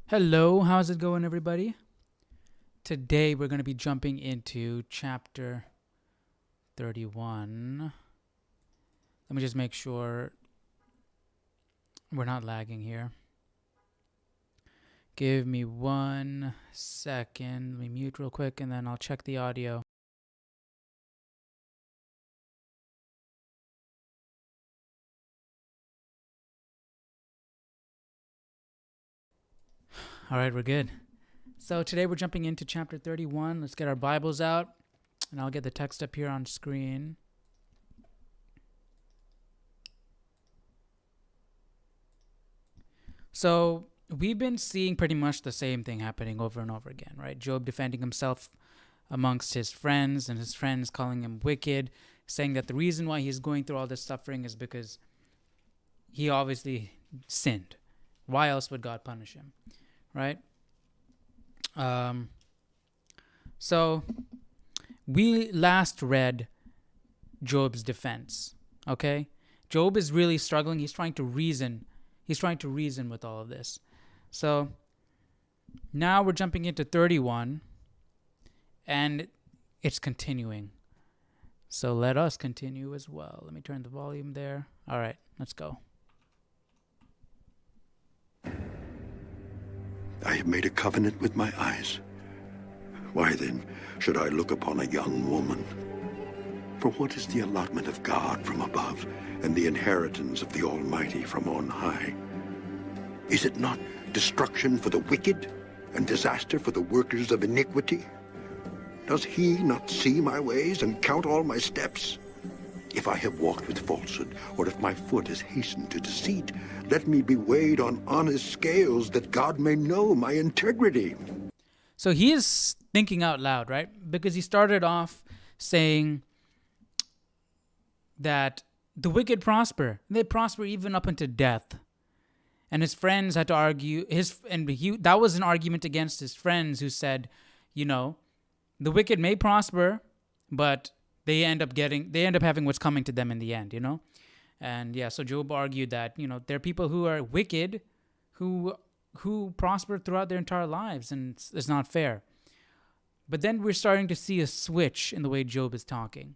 Hello, how's it going, everybody? Today we're going to be jumping into chapter 31. Let me just make sure we're not lagging here. Give me 1 second. Let me mute real quick and then I'll check the audio. All right, we're good. So today we're jumping into chapter 31. Let's get our Bibles out and I'll get the text up here on screen. So we've been seeing pretty much the same thing happening over and over again, right? Job defending himself amongst his friends and his friends calling him wicked, saying that the reason why he's going through all this suffering is because he obviously sinned. Why else would God punish him, right? So we last read Job's defense, okay? Job is really struggling. He's trying to reason. He's trying to reason with all of this. So now we're jumping into 31, and it's continuing. So let us continue as well. Let me turn the volume there. All right, let's go. I have made a covenant with my eyes. Why then should I look upon a young woman? For what is the allotment of God from above, and the inheritance of the Almighty from on high? Is it not destruction for the wicked, and disaster for the workers of iniquity? Does he not see my ways and count all my steps? If I have walked with falsehood, or if my foot has hastened to deceit, let me be weighed on honest scales, that God may know my integrity. So he is thinking out loud, right? Because he started off saying that the wicked prosper. They prosper even up unto death. And his friends had to argue, that was an argument against his friends who said, the wicked may prosper, but they end up having what's coming to them in the end, And yeah, so Job argued that, there are people who are wicked who prosper throughout their entire lives, and it's not fair. But then we're starting to see a switch in the way Job is talking,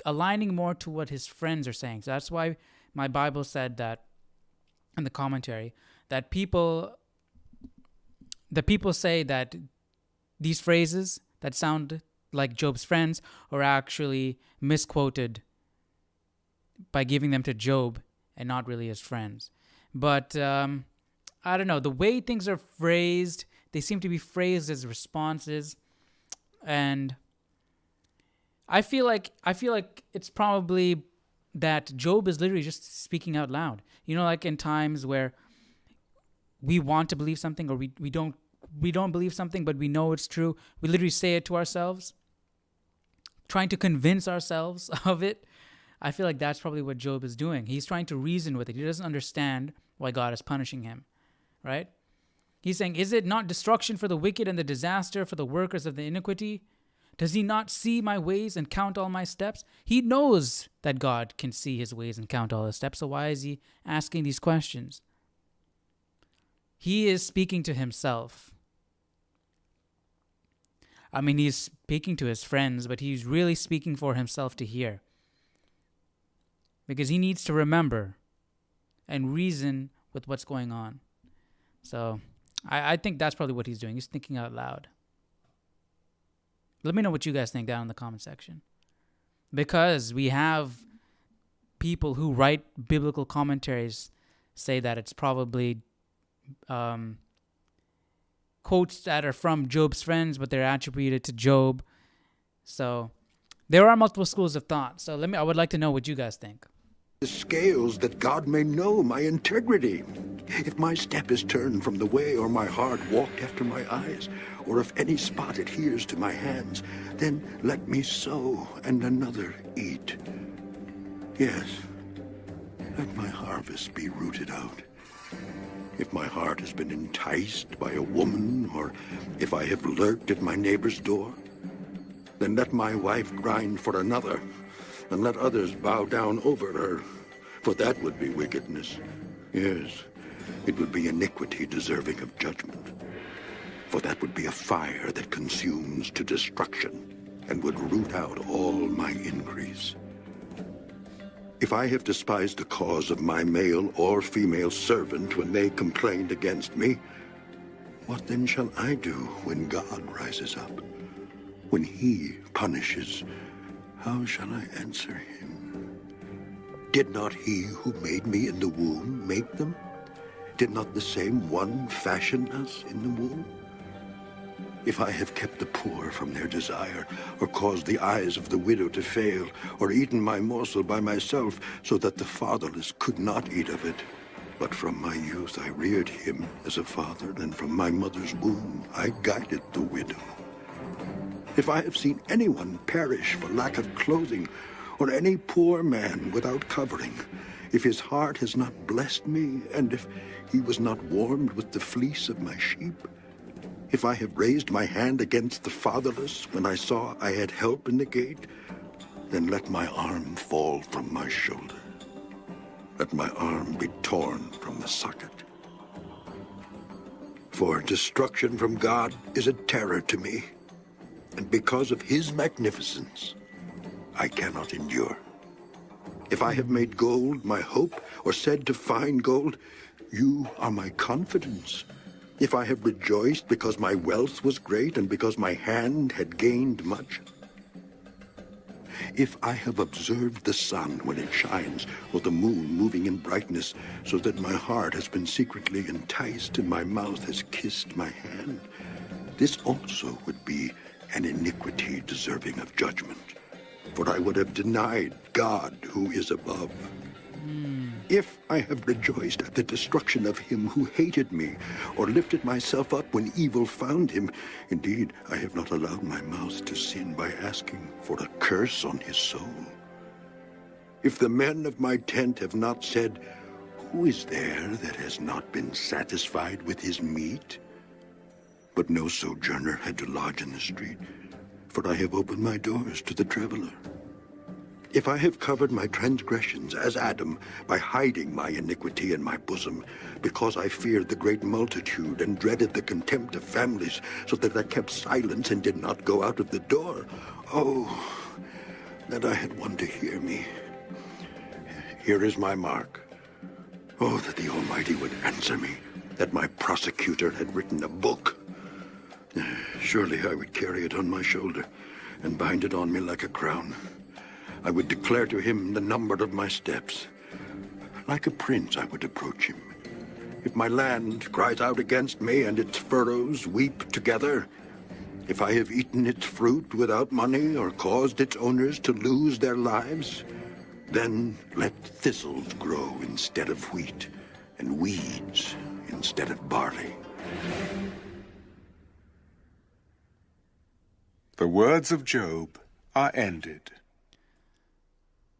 aligning more to what his friends are saying. So that's why my Bible said that in the commentary that people say that these phrases that sound like Job's friends are actually misquoted by giving them to Job and not really his friends. But I don't know, the way things are phrased, they seem to be phrased as responses, and I feel like it's probably that Job is literally just speaking out loud. Like in times where we want to believe something, or we don't believe something, but we know it's true. We literally say it to ourselves, trying to convince ourselves of it. I feel like that's probably what Job is doing. He's trying to reason with it. He doesn't understand why God is punishing him, right? He's saying, is it not destruction for the wicked and the disaster for the workers of the iniquity? Does he not see my ways and count all my steps? He knows that God can see his ways and count all his steps. So why is he asking these questions? He is speaking to himself. I mean, he's speaking to his friends, but he's really speaking for himself to hear. Because he needs to remember and reason with what's going on. So I think that's probably what he's doing. He's thinking out loud. Let me know what you guys think down in the comment section. Because we have people who write biblical commentaries say that it's probably quotes that are from Job's friends, but they're attributed to Job. So there are multiple schools of thought. So I would like to know what you guys think. The scales, that God may know my integrity. If my step is turned from the way, or my heart walked after my eyes, or if any spot adheres to my hands, then let me sow and another eat. Yes, let my harvest be rooted out. If my heart has been enticed by a woman, or if I have lurked at my neighbor's door, then let my wife grind for another, and let others bow down over her, for that would be wickedness. Yes, it would be iniquity deserving of judgment. For that would be a fire that consumes to destruction and would root out all my increase. If I have despised the cause of my male or female servant when they complained against me, what then shall I do when God rises up? When he punishes, how shall I answer him? Did not he who made me in the womb make them? Did not the same one fashion us in the womb? If I have kept the poor from their desire, or caused the eyes of the widow to fail, or eaten my morsel by myself, so that the fatherless could not eat of it, but from my youth I reared him as a father, and from my mother's womb I guided the widow. If I have seen anyone perish for lack of clothing, or any poor man without covering, if his heart has not blessed me, and if he was not warmed with the fleece of my sheep, if I have raised my hand against the fatherless when I saw I had help in the gate, then let my arm fall from my shoulder. Let my arm be torn from the socket. For destruction from God is a terror to me, and because of his magnificence, I cannot endure. If I have made gold my hope, or said to find gold, you are my confidence. If I have rejoiced because my wealth was great and because my hand had gained much. If I have observed the sun when it shines, or the moon moving in brightness, so that my heart has been secretly enticed and my mouth has kissed my hand, this also would be an iniquity deserving of judgment. For I would have denied God who is above. If I have rejoiced at the destruction of him who hated me, or lifted myself up when evil found him, indeed, I have not allowed my mouth to sin by asking for a curse on his soul. If the men of my tent have not said, who is there that has not been satisfied with his meat? But no sojourner had to lodge in the street, for I have opened my doors to the traveler. If I have covered my transgressions as Adam by hiding my iniquity in my bosom, because I feared the great multitude and dreaded the contempt of families, so that I kept silence and did not go out of the door, oh, that I had one to hear me. Here is my mark. Oh, that the Almighty would answer me, that my prosecutor had written a book. Surely I would carry it on my shoulder and bind it on me like a crown. I would declare to him the number of my steps. Like a prince I would approach him. If my land cries out against me and its furrows weep together, if I have eaten its fruit without money or caused its owners to lose their lives, then let thistles grow instead of wheat and weeds instead of barley. The words of Job are ended.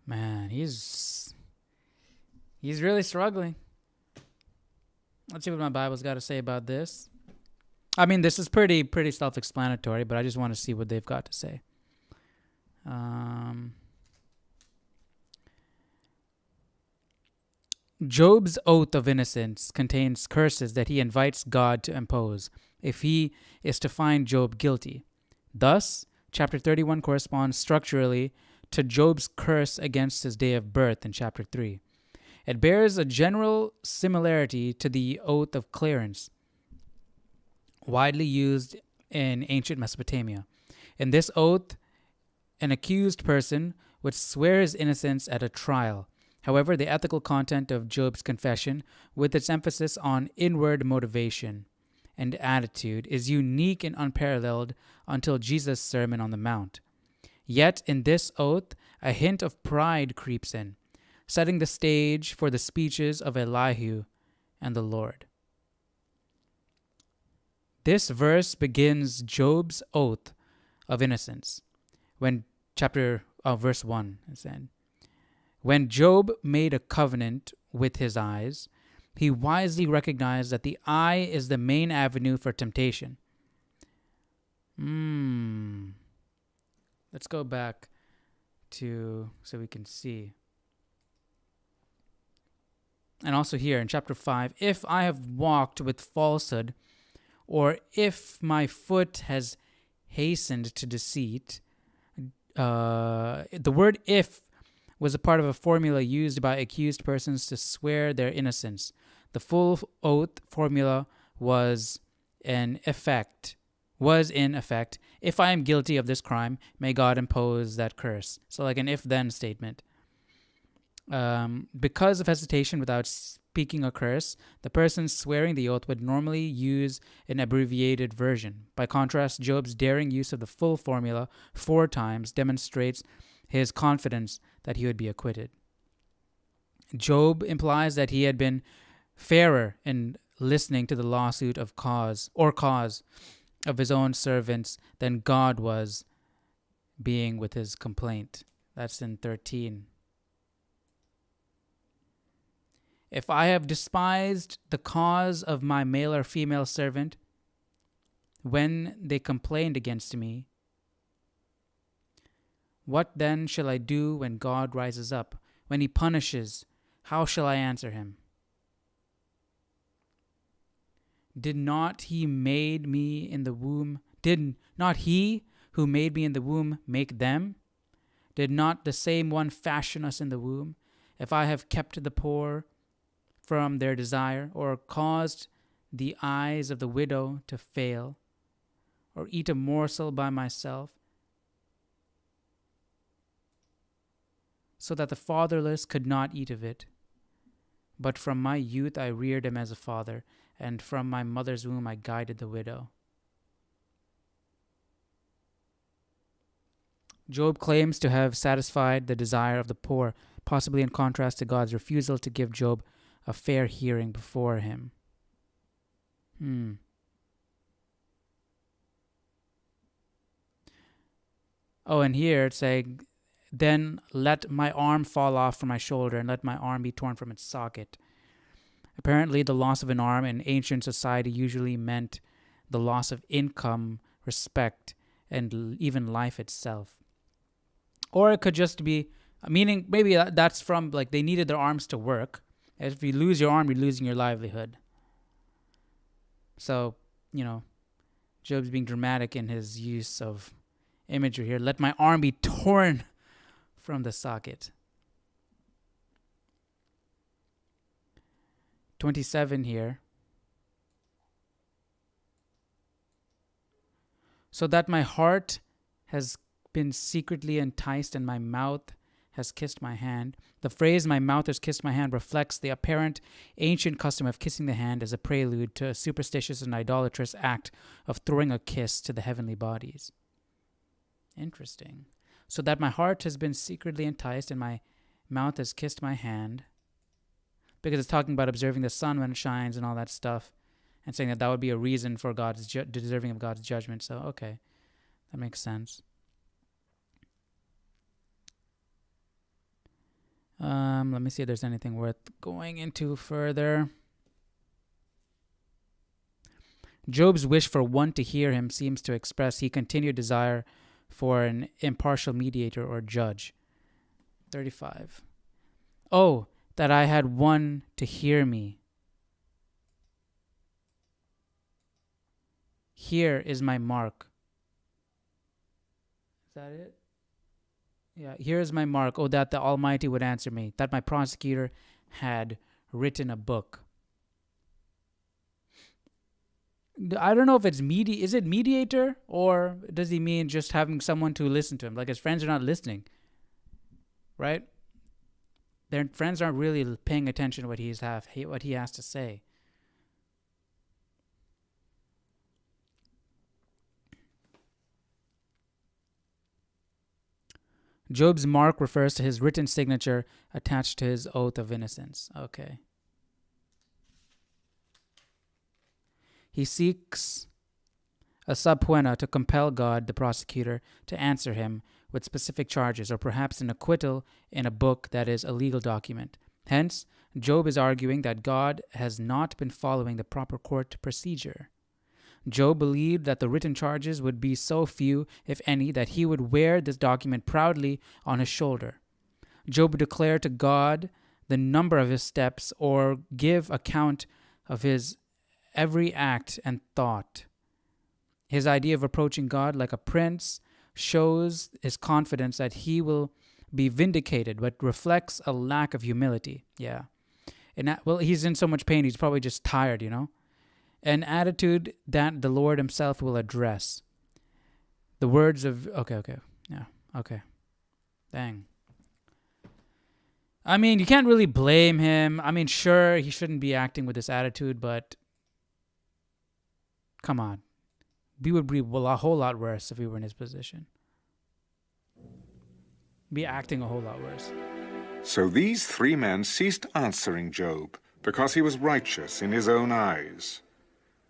Man, he's really struggling. Let's see what my Bible's got to say about this. I mean, this is pretty self-explanatory, but I just want to see what they've got to say. Job's oath of innocence contains curses that he invites God to impose if he is to find Job guilty. Thus, chapter 31 corresponds structurally to Job's curse against his day of birth in chapter 3. It bears a general similarity to the oath of clearance, widely used in ancient Mesopotamia. In this oath, an accused person would swear his innocence at a trial. However, the ethical content of Job's confession, with its emphasis on inward motivation and attitude, is unique and unparalleled until Jesus' Sermon on the Mount. Yet, in this oath, a hint of pride creeps in, setting the stage for the speeches of Elihu and the Lord. This verse begins Job's oath of innocence. Verse 1 is then. When Job made a covenant with his eyes, he wisely recognized that the eye is the main avenue for temptation. Let's go back so we can see. and also here in chapter 5, if I have walked with falsehood, or if my foot has hastened to deceit. The word if was a part of a formula used by accused persons to swear their innocence. The full oath formula was in effect, if I am guilty of this crime, may God impose that curse. So like an if-then statement. Because of hesitation without speaking a curse, the person swearing the oath would normally use an abbreviated version. By contrast, Job's daring use of the full formula 4 times demonstrates his confidence that he would be acquitted. Job implies that he had been fairer in listening to the lawsuit of cause of his own servants than God was being with his complaint. That's in 13. If I have despised the cause of my male or female servant when they complained against me, what then shall I do when God rises up? When he punishes, how shall I answer him? Did not he who made me in the womb make them? Did not the same one fashion us in the womb? If I have kept the poor from their desire, or caused the eyes of the widow to fail, or eat a morsel by myself, so that the fatherless could not eat of it. But from my youth I reared him as a father, and from my mother's womb I guided the widow. Job claims to have satisfied the desire of the poor, possibly in contrast to God's refusal to give Job a fair hearing before him. Oh, and here it's saying, then let my arm fall off from my shoulder, and let my arm be torn from its socket. Apparently, the loss of an arm in ancient society usually meant the loss of income, respect, and even life itself. Or it could just be, meaning maybe that's from, like, they needed their arms to work. If you lose your arm, you're losing your livelihood. So, Job's being dramatic in his use of imagery here. Let my arm be torn from the socket. 27 here. So that my heart has been secretly enticed and my mouth has kissed my hand. The phrase my mouth has kissed my hand reflects the apparent ancient custom of kissing the hand as a prelude to a superstitious and idolatrous act of throwing a kiss to the heavenly bodies. Interesting. So that my heart has been secretly enticed and my mouth has kissed my hand, because it's talking about observing the sun when it shines and all that stuff, and saying that would be a reason for God's deserving of God's judgment. So, okay, that makes sense. Let me see if there's anything worth going into further. Job's wish for one to hear him seems to express he continued desire for an impartial mediator or judge. 35. Oh, that I had one to hear me. Here is my mark. Is that it? Yeah, here is my mark. Oh, that the Almighty would answer me, that my prosecutor had written a book. I don't know if it's is it mediator, or does he mean just having someone to listen to him? Like his friends are not listening, right? Their friends aren't really paying attention to what he has to say. Job's mark refers to his written signature attached to his oath of innocence. Okay. He seeks a subpoena to compel God, the prosecutor, to answer him with specific charges, or perhaps an acquittal in a book that is a legal document. Hence, Job is arguing that God has not been following the proper court procedure. Job believed that the written charges would be so few, if any, that he would wear this document proudly on his shoulder. Job declared to God the number of his steps or give account of his every act and thought. His idea of approaching God like a prince shows his confidence that he will be vindicated, but reflects a lack of humility. Yeah. Well, he's in so much pain, he's probably just tired, An attitude that the Lord himself will address. The words of... Okay. Yeah, okay. Dang. I mean, you can't really blame him. I mean, sure, he shouldn't be acting with this attitude, but... Come on. We would be a whole lot worse if we were in his position. Be acting a whole lot worse. So these 3 men ceased answering Job, because he was righteous in his own eyes.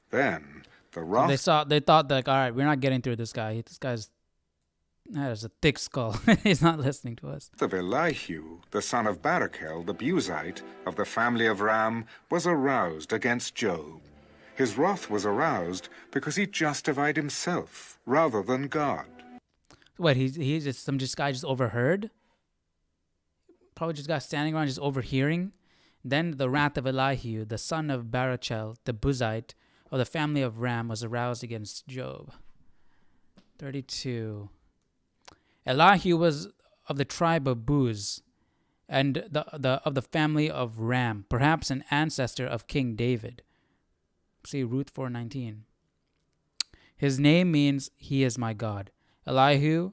Then the wrath... So they thought like, all right, we're not getting through this guy. This guy's has a thick skull. He's not listening to us. of Elihu, the son of Barachel, the Buzite, of the family of Ram, was aroused against Job. His wrath was aroused because he justified himself rather than God. What, he just some guy just overheard? Probably just got standing around just overhearing. Then the wrath of Elihu, the son of Barachel, the Buzite, of the family of Ram, was aroused against Job. 32. Elihu was of the tribe of Buz, and of the family of Ram, perhaps an ancestor of King David. See Ruth 4:19. His name means he is my God. Elihu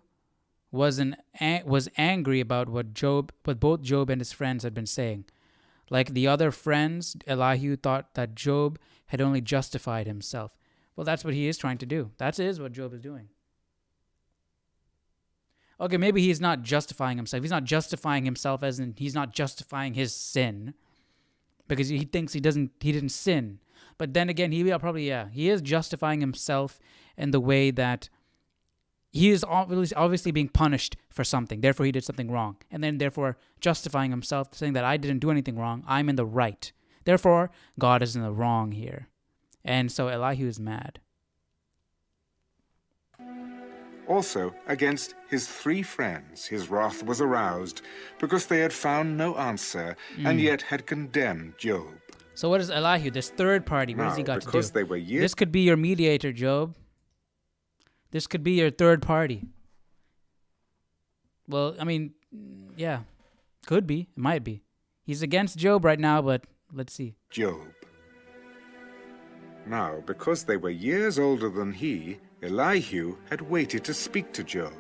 was angry about what both Job and his friends had been saying. Like the other friends, Elihu thought that Job had only justified himself. Well, that's what he is trying to do. That is what Job is doing. Okay, maybe he's not justifying himself. He's not justifying himself as in he's not justifying his sin because he thinks he didn't sin. But then again, he is justifying himself in the way that he is obviously being punished for something. Therefore, he did something wrong. And then therefore justifying himself, saying that I didn't do anything wrong. I'm in the right. Therefore, God is in the wrong here. And so Elihu is mad. Also, against his 3 friends, his wrath was aroused because they had found no answer and yet had condemned Job. So what is Elihu, this third party? What has he got to do? Because they were This could be your mediator, Job. This could be your third party. Well, I mean, yeah. Could be. It might be. He's against Job right now, but let's see. Job. Now, because they were years older than he, Elihu had waited to speak to Job.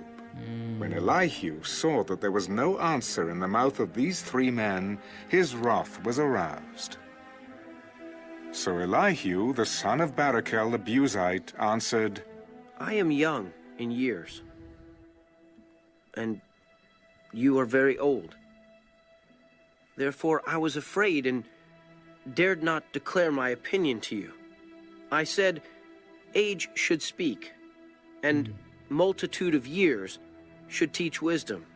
When Elihu saw that there was no answer in the mouth of these 3 men, his wrath was aroused. So Elihu, the son of Barachel the Buzite, answered, I am young in years, and you are very old. Therefore I was afraid and dared not declare my opinion to you. I said, age should speak, and multitude of years should teach wisdom.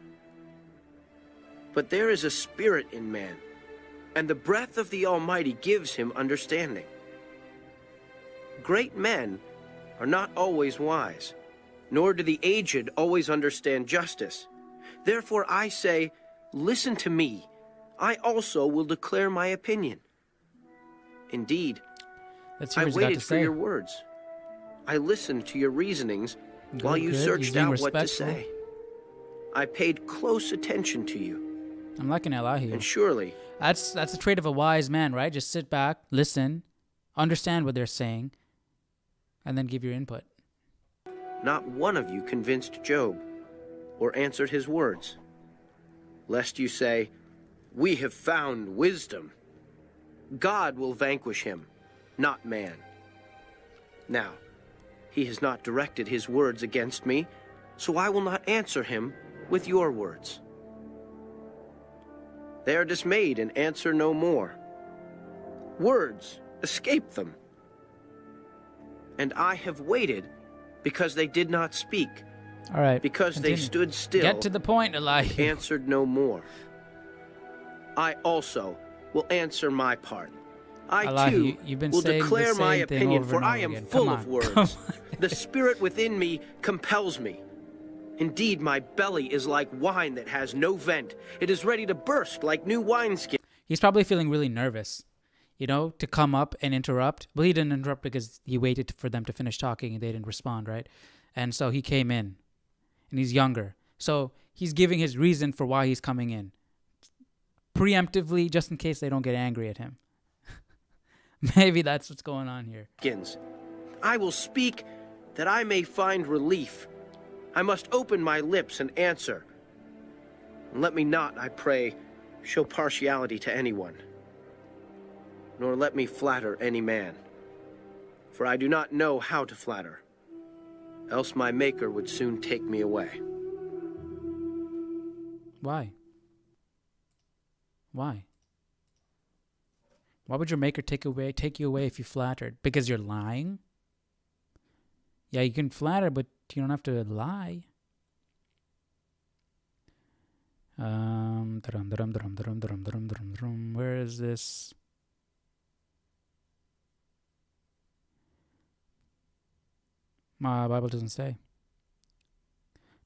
But there is a spirit in man, and the breath of the Almighty gives him understanding. Great men are not always wise, nor do the aged always understand justice. Therefore I say, listen to me. I also will declare my opinion. Indeed, I waited for your words. I listened to your reasonings while you searched out what to say. I paid close attention to you. I'm liking Elihu. And surely... That's a trait of a wise man, right? Just sit back, listen, understand what they're saying, and then give your input. Not one of you convinced Job or answered his words, lest you say, we have found wisdom. God will vanquish him, not man. Now, he has not directed his words against me, so I will not answer him with your words. They are dismayed and answer no more. Words escape them. And I have waited because they did not speak. All right. Because continue. they stood still. Get to the point, Elihu. Answered no more. I also will answer my part. I Elihu, too will declare my opinion, for I am full of words. The spirit within me compels me. Indeed, my belly is like wine that has no vent. It is ready to burst like new wineskin. He's probably feeling really nervous, to come up and interrupt. But he didn't interrupt because he waited for them to finish talking and they didn't respond, right? And so he came in, and he's younger. So he's giving his reason for why he's coming in. Preemptively, just in case they don't get angry at him. Maybe that's what's going on here. I will speak that I may find relief. I must open my lips and answer. And let me not, I pray, show partiality to anyone, nor let me flatter any man. For I do not know how to flatter, else my Maker would soon take me away. Why? Why? Why would your Maker take you away if you flattered? Because you're lying? Yeah, you can flatter, but you don't have to lie. Where is this? My Bible doesn't say.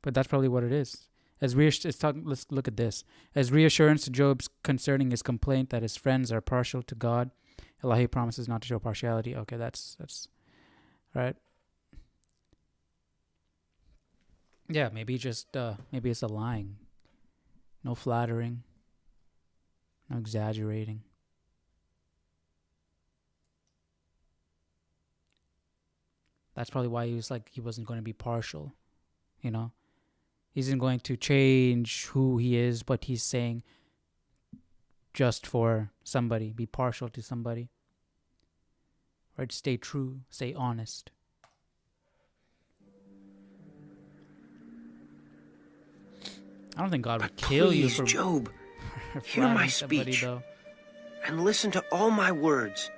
But that's probably what it is. Let's look at this. As reassurance to Job concerning his complaint that his friends are partial to God, Elihu promises not to show partiality. Okay, that's right. Yeah, maybe it's a lying. No flattering. No exaggerating. That's probably why he wasn't going to be partial, He isn't going to change who he is, but he's saying just for somebody, be partial to somebody. Right? Stay true, stay honest. I don't think God would kill you for Job, hear my speech and listen to all my words.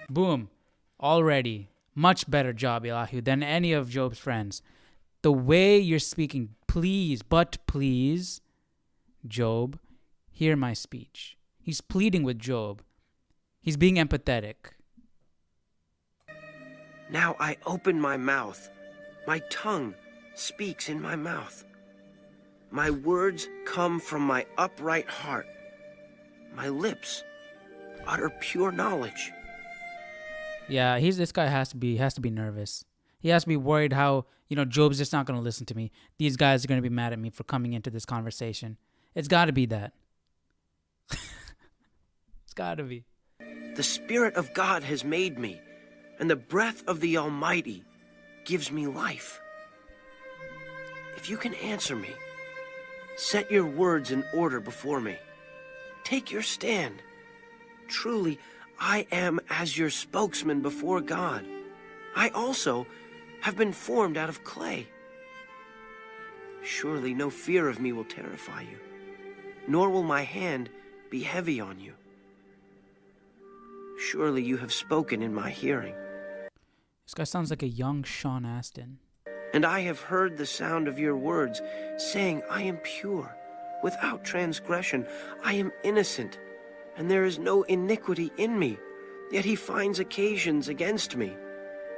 Boom. Already. Much better job, Elihu, than any of Job's friends. The way you're speaking, please, Job, hear my speech. He's pleading with Job. He's being empathetic. Now I open my mouth. My tongue speaks in my mouth. My words come from my upright heart. My lips utter pure knowledge. Yeah, this guy has to be nervous. He has to be worried how, Job's just not going to listen to me. These guys are going to be mad at me for coming into this conversation. It's got to be that. It's got to be. The Spirit of God has made me, and the breath of the Almighty gives me life. If you can answer me, set your words in order before me. Take your stand. Truly, I am as your spokesman before God. I also have been formed out of clay. Surely no fear of me will terrify you, nor will my hand be heavy on you. Surely you have spoken in my hearing. This guy sounds like a young Sean Astin. And I have heard the sound of your words, saying, I am pure, without transgression. I am innocent, and there is no iniquity in me. Yet he finds occasions against me.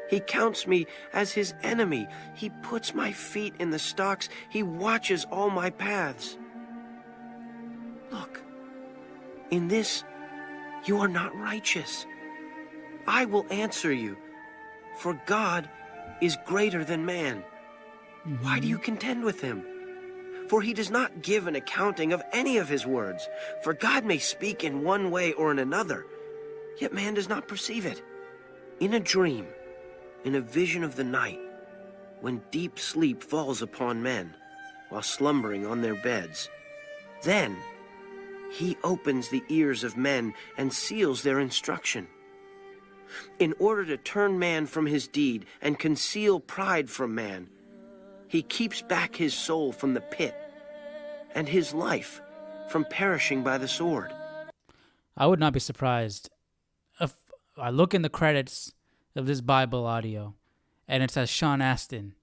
He counts me as his enemy. He puts my feet in the stocks. He watches all my paths. Look, in this you are not righteous. I will answer you, for God is greater than man. Why do you contend with him? For he does not give an accounting of any of his words. For God may speak in one way or in another, yet man does not perceive it. In a dream, in a vision of the night, when deep sleep falls upon men, while slumbering on their beds, then he opens the ears of men and seals their instruction. In order to turn man from his deed and conceal pride from man, he keeps back his soul from the pit and his life from perishing by the sword. I would not be surprised if I look in the credits of this Bible audio and it says Sean Astin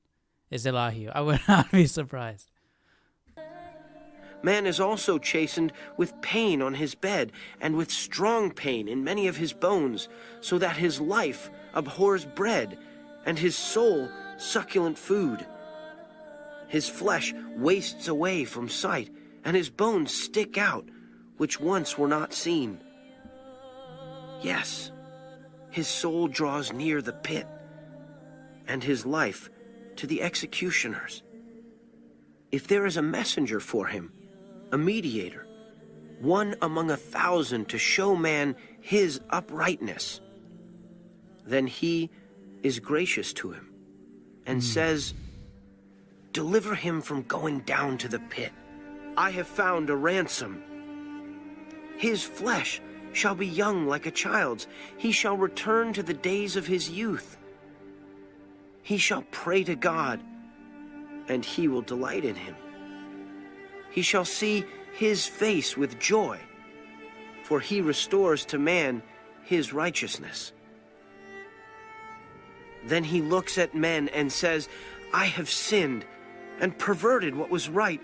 is Elihu. I would not be surprised. Man is also chastened with pain on his bed, and with strong pain in many of his bones, so that his life abhors bread, and his soul succulent food. His flesh wastes away from sight, and his bones stick out, which once were not seen. Yes, his soul draws near the pit, and his life to the executioners. If there is a messenger for him, a mediator, one among 1,000 to show man his uprightness, then he is gracious to him and says, "Deliver him from going down to the pit. I have found a ransom. His flesh shall be young like a child's. He shall return to the days of his youth. He shall pray to God, and he will delight in him. He shall see his face with joy, for he restores to man his righteousness." Then he looks at men and says, "I have sinned and perverted what was right,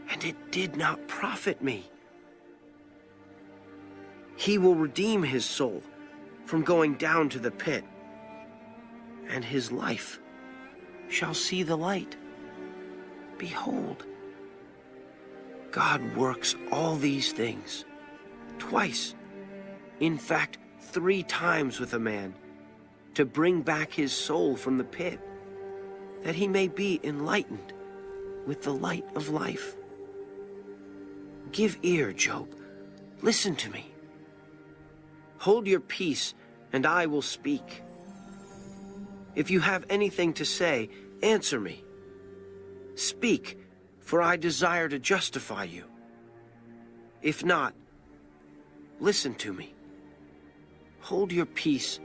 and it did not profit me." He will redeem his soul from going down to the pit, and his life shall see the light. Behold, God works all these things twice, in fact, 3 times with a man, to bring back his soul from the pit, that he may be enlightened with the light of life. Give ear, Job. Listen to me. Hold your peace, and I will speak. If you have anything to say, answer me. Speak, for I desire to justify you. If not, listen to me. Hold your peace,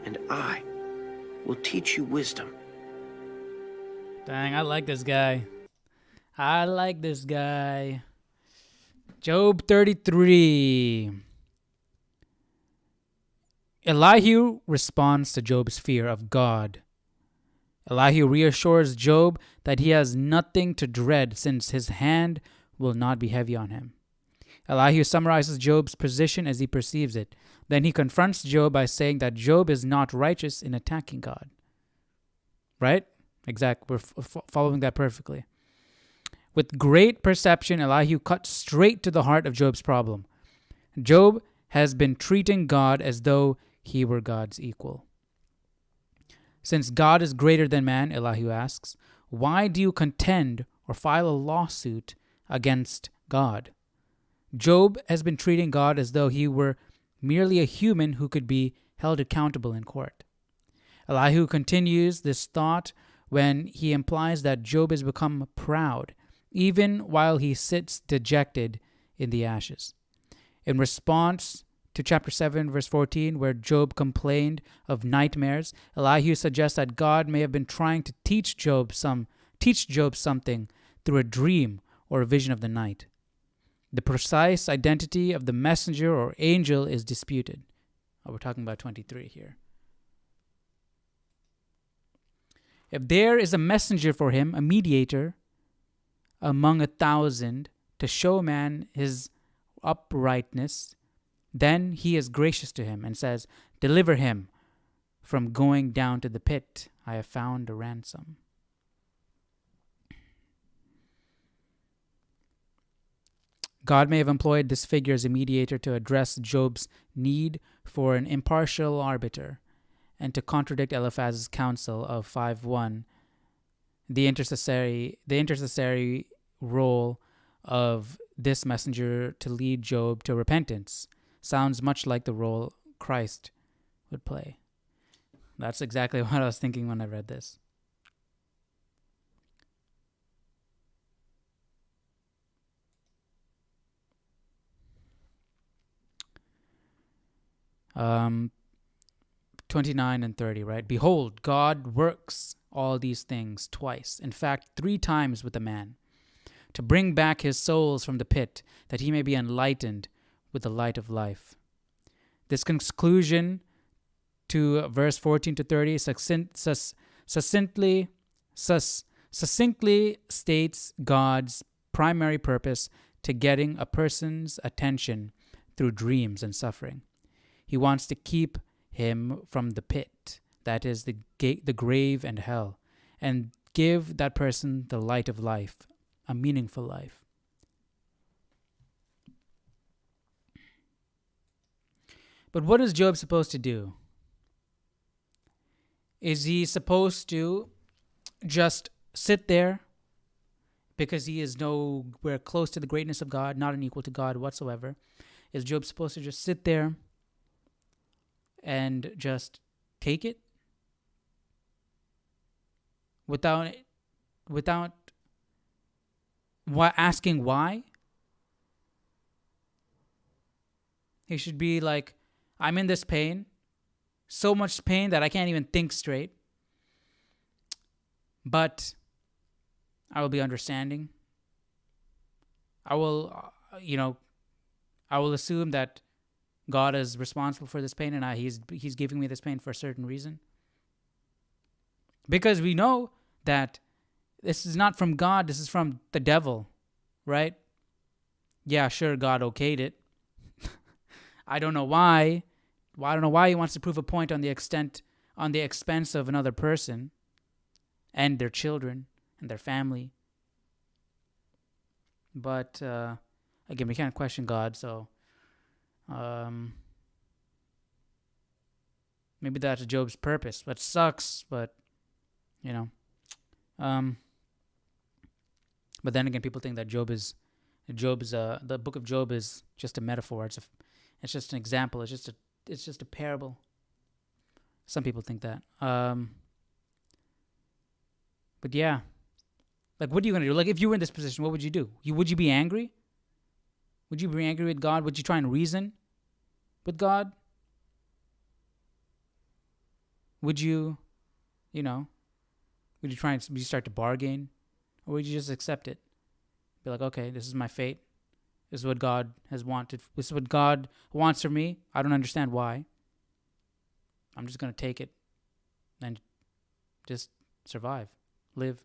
and I will teach you wisdom. Dang, I like this guy. Job 33. Elihu responds to Job's fear of God. Elihu reassures Job that he has nothing to dread since his hand will not be heavy on him. Elihu summarizes Job's position as he perceives it. Then he confronts Job by saying that Job is not righteous in attacking God. Right? Exact. We're following that perfectly. With great perception, Elihu cuts straight to the heart of Job's problem. Job has been treating God as though he were God's equal. Since God is greater than man, Elihu asks, why do you contend or file a lawsuit against God? Job has been treating God as though he were merely a human who could be held accountable in court. Elihu continues this thought when he implies that Job has become proud, even while he sits dejected in the ashes. In response to chapter 7, verse 14, where Job complained of nightmares, Elihu suggests that God may have been trying to teach Job something through a dream or a vision of the night. The precise identity of the messenger or angel is disputed. We're talking about 23 here. If there is a messenger for him, a mediator among 1,000 to show man his uprightness, then he is gracious to him and says, deliver him from going down to the pit. I have found a ransom. God may have employed this figure as a mediator to address Job's need for an impartial arbiter and to contradict Eliphaz's counsel of 5:1, the intercessory role of this messenger to lead Job to repentance sounds much like the role Christ would play. That's exactly what I was thinking when I read this. Um, 29 and 30, right? Behold, God works all these things twice, in fact, 3 times with a man, to bring back his souls from the pit, that he may be enlightened with the light of life. This conclusion to verse 14 to 30 succinctly states God's primary purpose to getting a person's attention through dreams and suffering. He wants to keep him from the pit, that is the grave and hell, and give that person the light of life, a meaningful life. But what is Job supposed to do? Is he supposed to just sit there because he is nowhere close to the greatness of God, not an equal to God whatsoever? Is Job supposed to just sit there and just take it without asking why? He should be like, I'm in this pain, so much pain that I can't even think straight, but I will be understanding. I will assume that God is responsible for this pain, and He's giving me this pain for a certain reason. Because we know that this is not from God, this is from the devil, right? Yeah, sure, God okayed it. I don't know why. I don't know why He wants to prove a point on the expense of another person and their children and their family. But again, we can't question God, so maybe that's Job's purpose. But sucks, but but then again, people think that the book of Job is just a metaphor. It's just an example. It's just a parable. Some people think that. But yeah, like, what are you gonna do? Like, if you were in this position, what would you do? Would you be angry? Would you be angry with God? Would you try and reason with God? Would you start to bargain? Or would you just accept it? Be like, okay, this is my fate. This is what God has wanted. This is what God wants from me. I don't understand why. I'm just going to take it and just survive. Live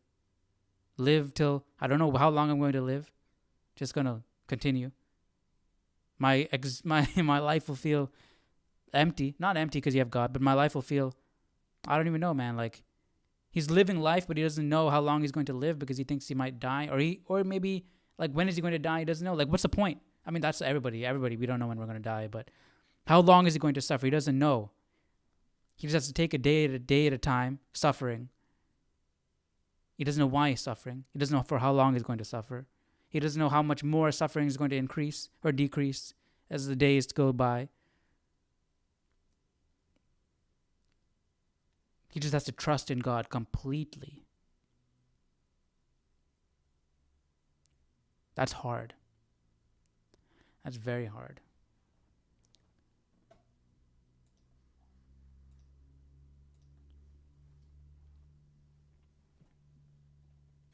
till I don't know how long I'm going to live. Just going to continue. My life will feel empty. Not empty because you have God, but my life will feel, I don't even know, man. Like, he's living life, but he doesn't know how long he's going to live because he thinks he might die, or maybe like, when is he going to die? He doesn't know. Like, what's the point? I mean, that's everybody. We don't know when we're going to die, but how long is he going to suffer? He doesn't know. He just has to take a day at a time, suffering. He doesn't know why he's suffering. He doesn't know for how long he's going to suffer. He doesn't know how much more suffering is going to increase or decrease as the days go by. He just has to trust in God completely. That's hard. That's very hard.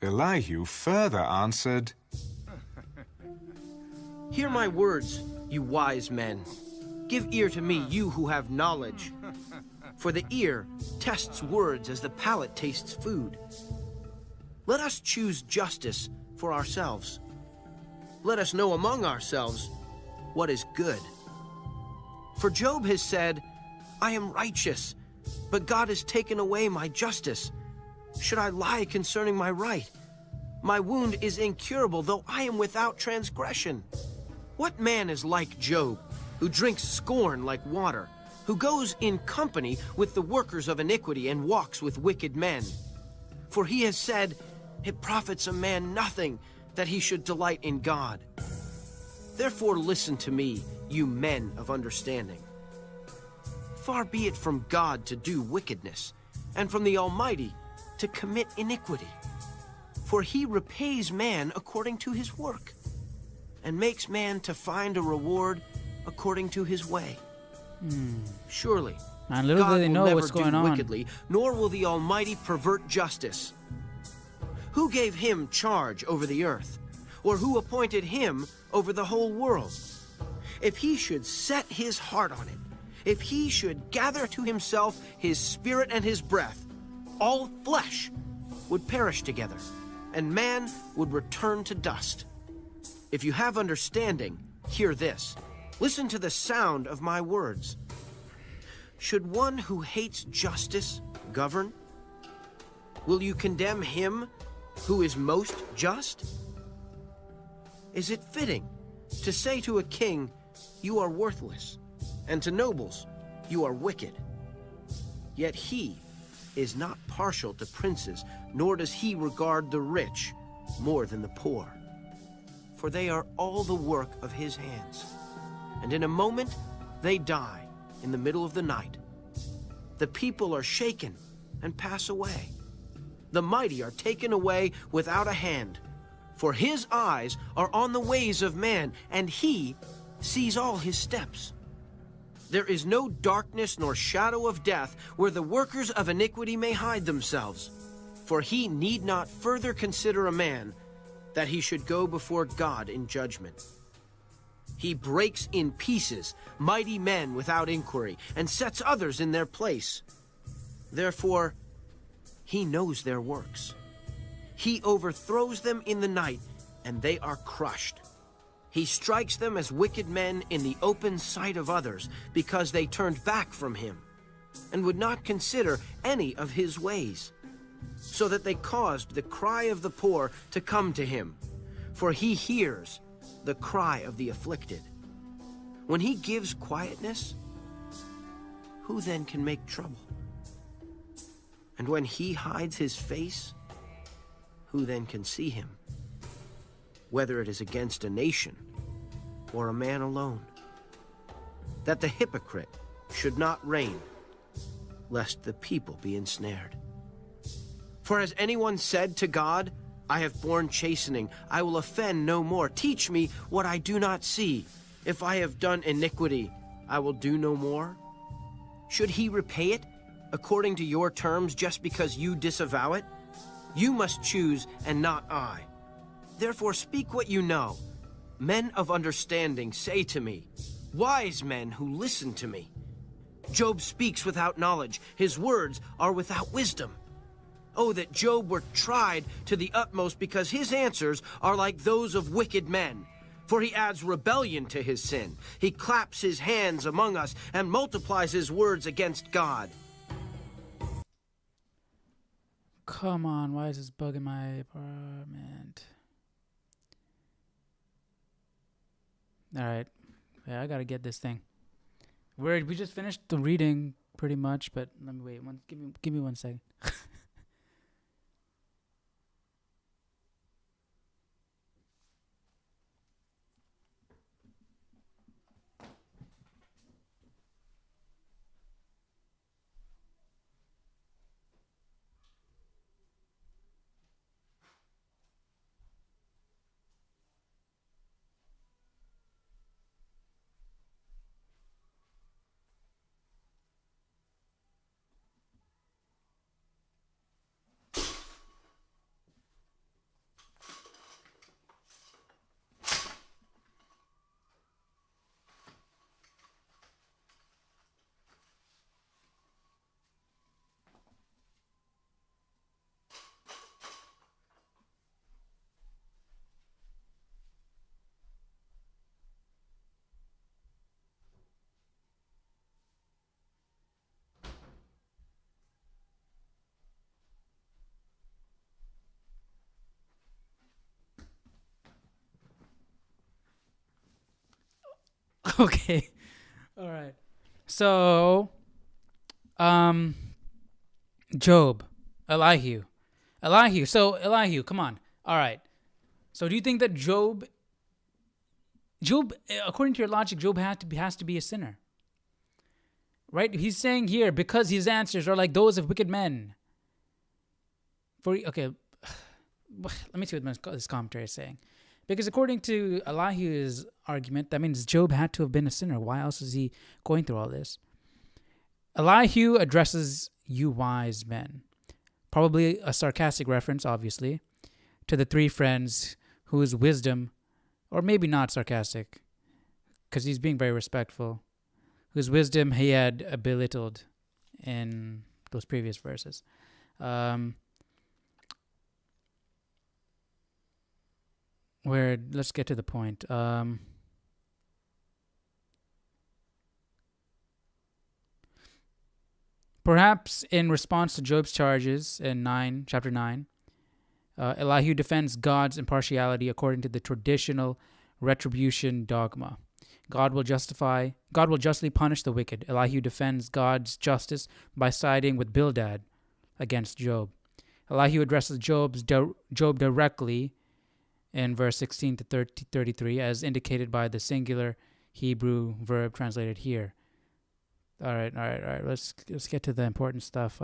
Elihu further answered, Hear my words, you wise men. Give ear to me, you who have knowledge. For the ear tests words as the palate tastes food. Let us choose justice for ourselves. Let us know among ourselves what is good. For Job has said, I am righteous, but God has taken away my justice. Should I lie concerning my right? My wound is incurable, though I am without transgression. What man is like Job, who drinks scorn like water, who goes in company with the workers of iniquity and walks with wicked men? For he has said, it profits a man nothing that he should delight in God. Therefore listen to me, you men of understanding. Far be it from God to do wickedness, and from the Almighty to commit iniquity. For he repays man according to his work, and makes man to find a reward according to his way. Surely, Man, little God do they will know never what's going do on. wickedly, nor will the Almighty pervert justice. Who gave him charge over the earth? Or who appointed him over the whole world? If he should set his heart on it, if he should gather to himself his spirit and his breath, all flesh would perish together, and man would return to dust. If you have understanding, hear this. Listen to the sound of my words. Should one who hates justice govern? Will you condemn him who is most just? Is it fitting to say to a king, you are worthless, and to nobles, you are wicked. Yet he is not partial to princes, nor does he regard the rich more than the poor. For they are all the work of his hands. And in a moment they die in the middle of the night. The people are shaken and pass away. The mighty are taken away without a hand. For his eyes are on the ways of man, and he sees all his steps. There is no darkness nor shadow of death where the workers of iniquity may hide themselves. For he need not further consider a man, that he should go before God in judgment. He breaks in pieces mighty men without inquiry, and sets others in their place. Therefore, he knows their works. He overthrows them in the night, and they are crushed. He strikes them as wicked men in the open sight of others, because they turned back from him, and would not consider any of his ways, so that they caused the cry of the poor to come to him, for he hears the cry of the afflicted. When he gives quietness, who then can make trouble? And when he hides his face, who then can see him? Whether it is against a nation or a man alone, that the hypocrite should not reign, lest the people be ensnared. For has anyone said to God, I have borne chastening, I will offend no more. Teach me what I do not see. If I have done iniquity, I will do no more. Should he repay it according to your terms just because you disavow it? You must choose and not I. Therefore speak what you know. Men of understanding say to me, wise men who listen to me. Job speaks without knowledge. His words are without wisdom. Oh, that Job were tried to the utmost, because his answers are like those of wicked men. For he adds rebellion to his sin. He claps his hands among us and multiplies his words against God. Come on, why is this bugging my apartment? All right. Yeah, I got to get this thing. We just finished the reading pretty much, but let me wait. Give me 1 second. Okay. All right. So, Job, Elihu. So, Elihu, come on. All right. So, do you think that Job, according to your logic, Job has to be a sinner? Right? He's saying here, because his answers are like those of wicked men. Okay, let me see what this commentary is saying. Because according to Elihu's argument, that means Job had to have been a sinner. Why else is he going through all this? Elihu addresses you wise men. Probably a sarcastic reference, obviously, to the three friends whose wisdom, or maybe not sarcastic, because he's being very respectful, whose wisdom he had belittled in those previous verses. Let's get to the point. Perhaps in response to Job's charges in chapter 9, Elihu defends God's impartiality according to the traditional retribution dogma. God will justly punish the wicked. Elihu defends God's justice by siding with Bildad against Job. Elihu addresses Job directly in verse 16 to 33, as indicated by the singular Hebrew verb translated here. All right. Let's get to the important stuff.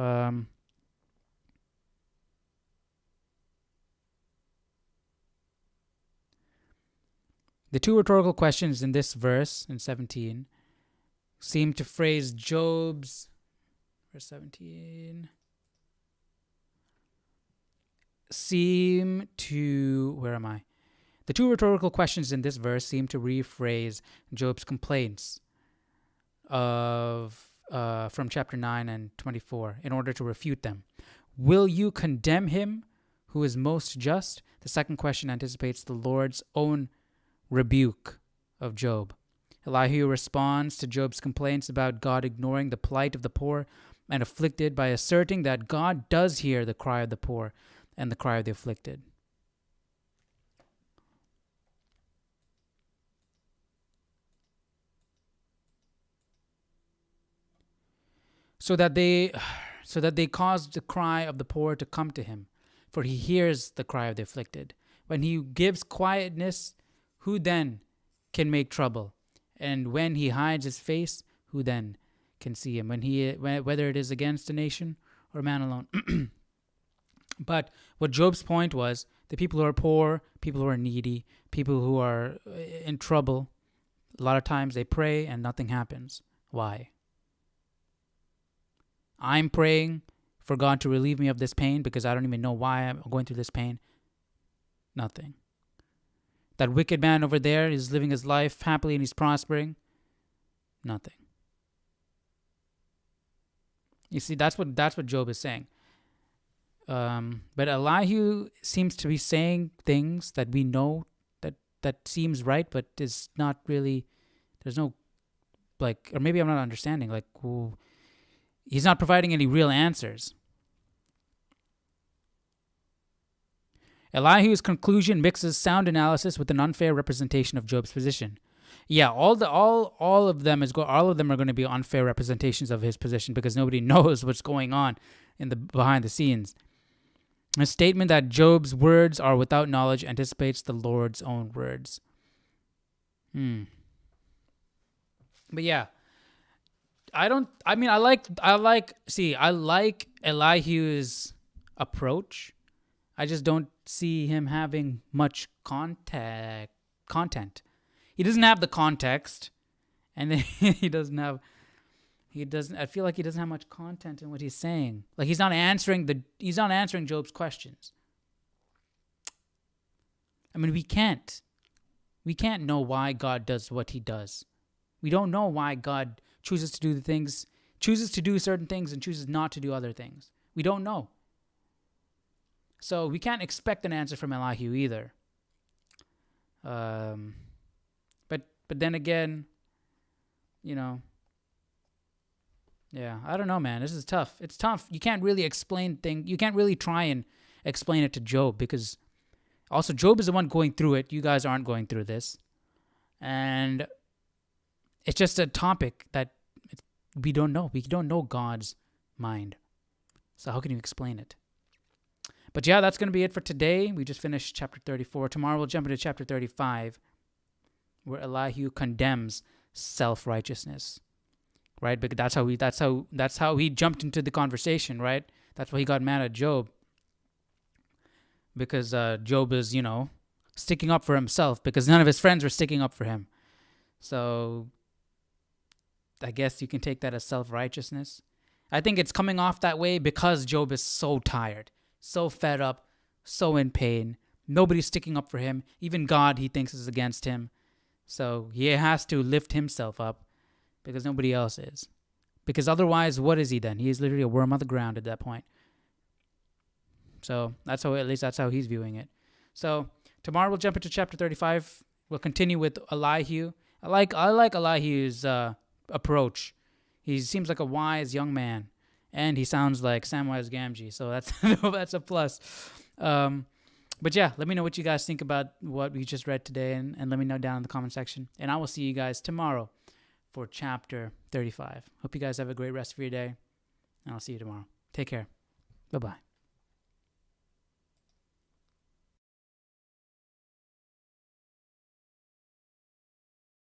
The two rhetorical questions in this verse, in 17, seem to phrase Job's... Verse 17... Where am I? The two rhetorical questions in this verse seem to rephrase Job's complaints from chapter 9 and 24 in order to refute them. Will you condemn him who is most just? The second question anticipates the Lord's own rebuke of Job. Elihu responds to Job's complaints about God ignoring the plight of the poor and afflicted by asserting that God does hear the cry of the poor and the cry of the afflicted. So that they caused the cry of the poor to come to him, for he hears the cry of the afflicted. When he gives quietness, who then can make trouble? And when he hides his face, who then can see him? Whether it is against a nation or a man alone. But what Job's point was, the people who are poor, people who are needy, people who are in trouble, a lot of times they pray and nothing happens. Why? I'm praying for God to relieve me of this pain because I don't even know why I'm going through this pain. Nothing. That wicked man over there is living his life happily and he's prospering. Nothing. You see, that's what Job is saying. But Elihu seems to be saying things that we know that seems right, but is not really. There's no, like, or maybe I'm not understanding. Like, he's not providing any real answers. Elihu's conclusion mixes sound analysis with an unfair representation of Job's position. Yeah, all of them are going to be unfair representations of his position because nobody knows what's going on in the behind the scenes. A statement that Job's words are without knowledge anticipates the Lord's own words. But yeah, I like Elihu's approach. I just don't see him having much content. He doesn't have the context, and then I feel like he doesn't have much content in what he's saying. Like he's not answering Job's questions. I mean, we can't know why God does what he does. We don't know why God chooses to do certain things and chooses not to do other things. We don't know. So we can't expect an answer from Elihu either. But then again, yeah, I don't know, man. This is tough. It's tough. You can't really explain things. You can't really try and explain it to Job because also Job is the one going through it. You guys aren't going through this. And it's just a topic that we don't know. We don't know God's mind. So how can you explain it? But yeah, that's going to be it for today. We just finished chapter 34. Tomorrow we'll jump into chapter 35, where Elihu condemns self-righteousness, right? Because that's how he jumped into the conversation, right? That's why he got mad at Job, because Job is, sticking up for himself because none of his friends were sticking up for him. So I guess you can take that as self-righteousness. I think it's coming off that way because Job is so tired, so fed up, so in pain. Nobody's sticking up for him. Even God, he thinks, is against him. So he has to lift himself up because nobody else is. Because otherwise, what is he then? He is literally a worm on the ground at that point. So that's how he's viewing it. So tomorrow we'll jump into chapter 35. We'll continue with Elihu. I like Elihu's approach. He seems like a wise young man, and he sounds like Samwise Gamgee. So that's that's a plus. But yeah, let me know what you guys think about what we just read today, and let me know down in the comment section. And I will see you guys tomorrow for chapter 35. Hope you guys have a great rest of your day, and I'll see you tomorrow. Take care. Bye-bye.